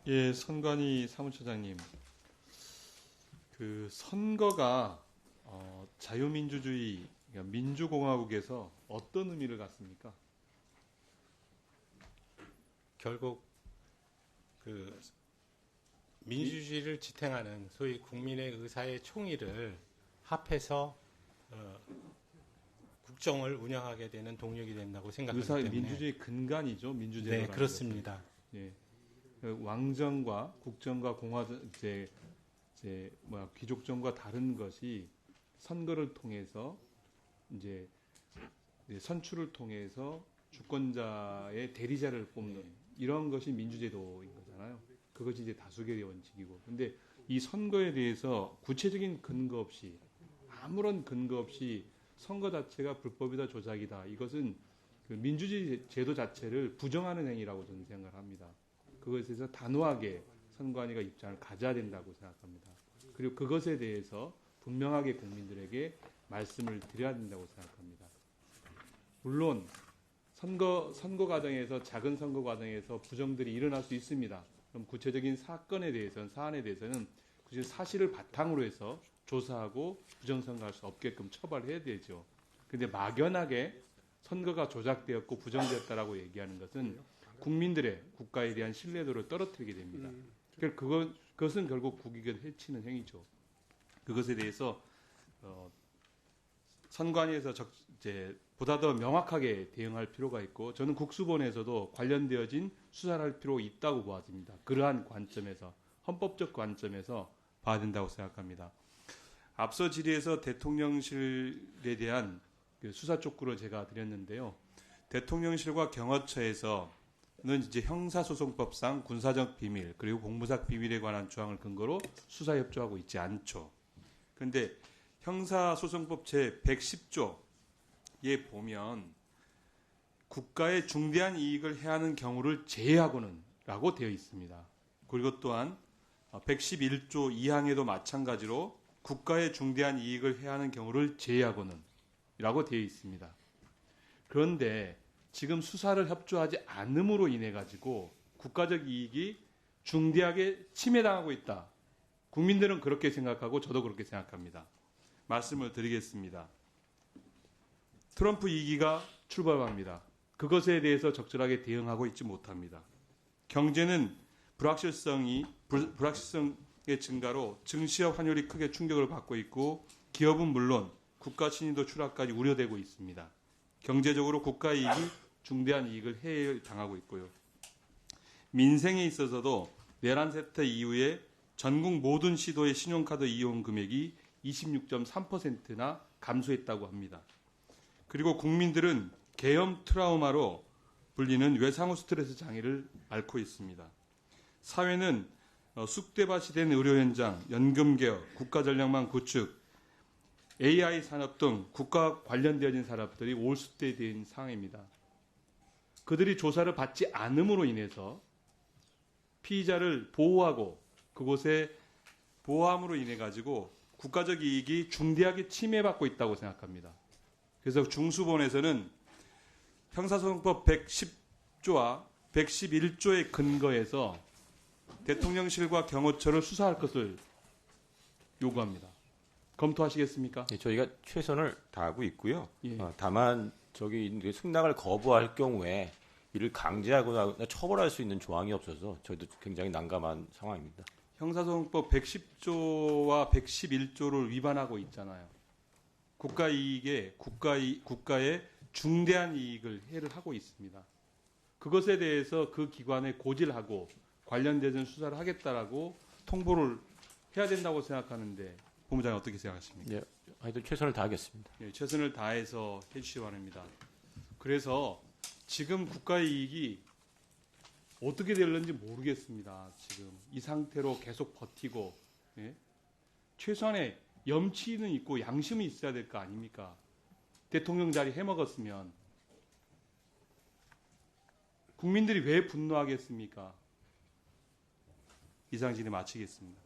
예, 선관위 사무처장님, 그 선거가 자유민주주의, 그러니까 민주공화국에서 어떤 의미를 갖습니까? 결국 그 민주주의를 지탱하는 소위 국민의 의사의 총의를 합해서 국정을 운영하게 되는 동력이 된다고 생각하기 때문에 민주주의 근간이죠, 민주제도라는 네, 그렇습니다. 것은. 예, 그 왕정과 국정과 귀족정과 다른 것이 선거를 통해서 이제 선출을 통해서 주권자의 대리자를 뽑는 이런 것이 민주제도인 거잖아요. 그것이 이제 다수결의 원칙이고. 근데 이 선거에 대해서 구체적인 근거 없이 아무런 근거 없이 선거 자체가 불법이다, 조작이다. 이것은 그 민주주의 제도 자체를 부정하는 행위라고 저는 생각을 합니다. 그것에 대해서 단호하게 선관위가 입장을 가져야 된다고 생각합니다. 그리고 그것에 대해서 분명하게 국민들에게 말씀을 드려야 된다고 생각합니다. 물론 선거 과정에서 작은 선거 과정에서 부정들이 일어날 수 있습니다. 그럼 구체적인 사건에 대해서는 사안에 대해서는 사실을 바탕으로 해서 조사하고 부정선거할 수 없게끔 처벌해야 되죠. 그런데 막연하게 선거가 조작되었고 부정되었다라고 얘기하는 것은 국민들의 국가에 대한 신뢰도를 떨어뜨리게 됩니다. 그것은 결국 국익을 해치는 행위죠. 그것에 대해서 선관위에서 보다 더 명확하게 대응할 필요가 있고, 저는 국수본에서도 관련되어진 수사를 할 필요가 있다고 보아집니다. 그러한 관점에서, 헌법적 관점에서 봐야 된다고 생각합니다. 앞서 질의에서 대통령실에 대한 수사 촉구를 제가 드렸는데요. 대통령실과 경호처에서는 이제 형사소송법상 군사적 비밀 그리고 공무상 비밀에 관한 조항을 근거로 수사 협조하고 있지 않죠. 그런데 형사소송법 제 110조에 보면 국가의 중대한 이익을 해하는 경우를 제외하고는 라고 되어 있습니다. 그리고 또한 111조 2항에도 마찬가지로 국가의 중대한 이익을 해하는 경우를 제외하고는 라고 되어 있습니다. 그런데 지금 수사를 협조하지 않음으로 인해 가지고 국가적 이익이 중대하게 침해당하고 있다. 국민들은 그렇게 생각하고 저도 그렇게 생각합니다. 말씀을 드리겠습니다. 트럼프 2기가 출범합니다. 그것에 대해서 적절하게 대응하고 있지 못합니다. 경제는 불확실성의 증가로 증시와 환율이 크게 충격을 받고 있고, 기업은 물론 국가 신인도 추락까지 우려되고 있습니다. 경제적으로 국가 이익이 중대한 이익을 해당하고 있고요. 민생에 있어서도 내란 사태 이후에 전국 모든 시도의 신용카드 이용 금액이 26.3%나 감소했다고 합니다. 그리고 국민들은 계엄 트라우마로 불리는 외상후 스트레스 장애를 앓고 있습니다. 사회는 쑥대밭이 된 의료 현장, 연금 개혁, 국가 전략망 구축, AI 산업 등 국가 관련되어진 산업들이 올스테이된 상황입니다. 그들이 조사를 받지 않음으로 인해서 피의자를 보호하고 그곳에 보호함으로 인해 가지고 국가적 이익이 중대하게 침해받고 있다고 생각합니다. 그래서 중수본에서는 형사소송법 110조와 111조의 근거에서 대통령실과 경호처를 수사할 것을 요구합니다. 검토하시겠습니까? 네, 저희가 최선을 다하고 있고요. 예. 다만 승낙을 거부할 경우에 이를 강제하거나 처벌할 수 있는 조항이 없어서 저희도 굉장히 난감한 상황입니다. 형사소송법 110조와 111조를 위반하고 있잖아요. 국가의 중대한 이익을 해를 하고 있습니다. 그것에 대해서 그 기관에 고질하고 관련된 수사를 하겠다라고 통보를 해야 된다고 생각하는데 본부장님 어떻게 생각하십니까? 네, 하여튼 최선을 다하겠습니다. 네, 최선을 다해서 해주시기 바랍니다. 그래서 지금 국가의 이익이 어떻게 될는지 모르겠습니다. 지금 이 상태로 계속 버티고, 예? 최소한의 염치는 있고 양심이 있어야 될 거 아닙니까? 대통령 자리 해먹었으면 국민들이 왜 분노하겠습니까? 이상 질의 마치겠습니다.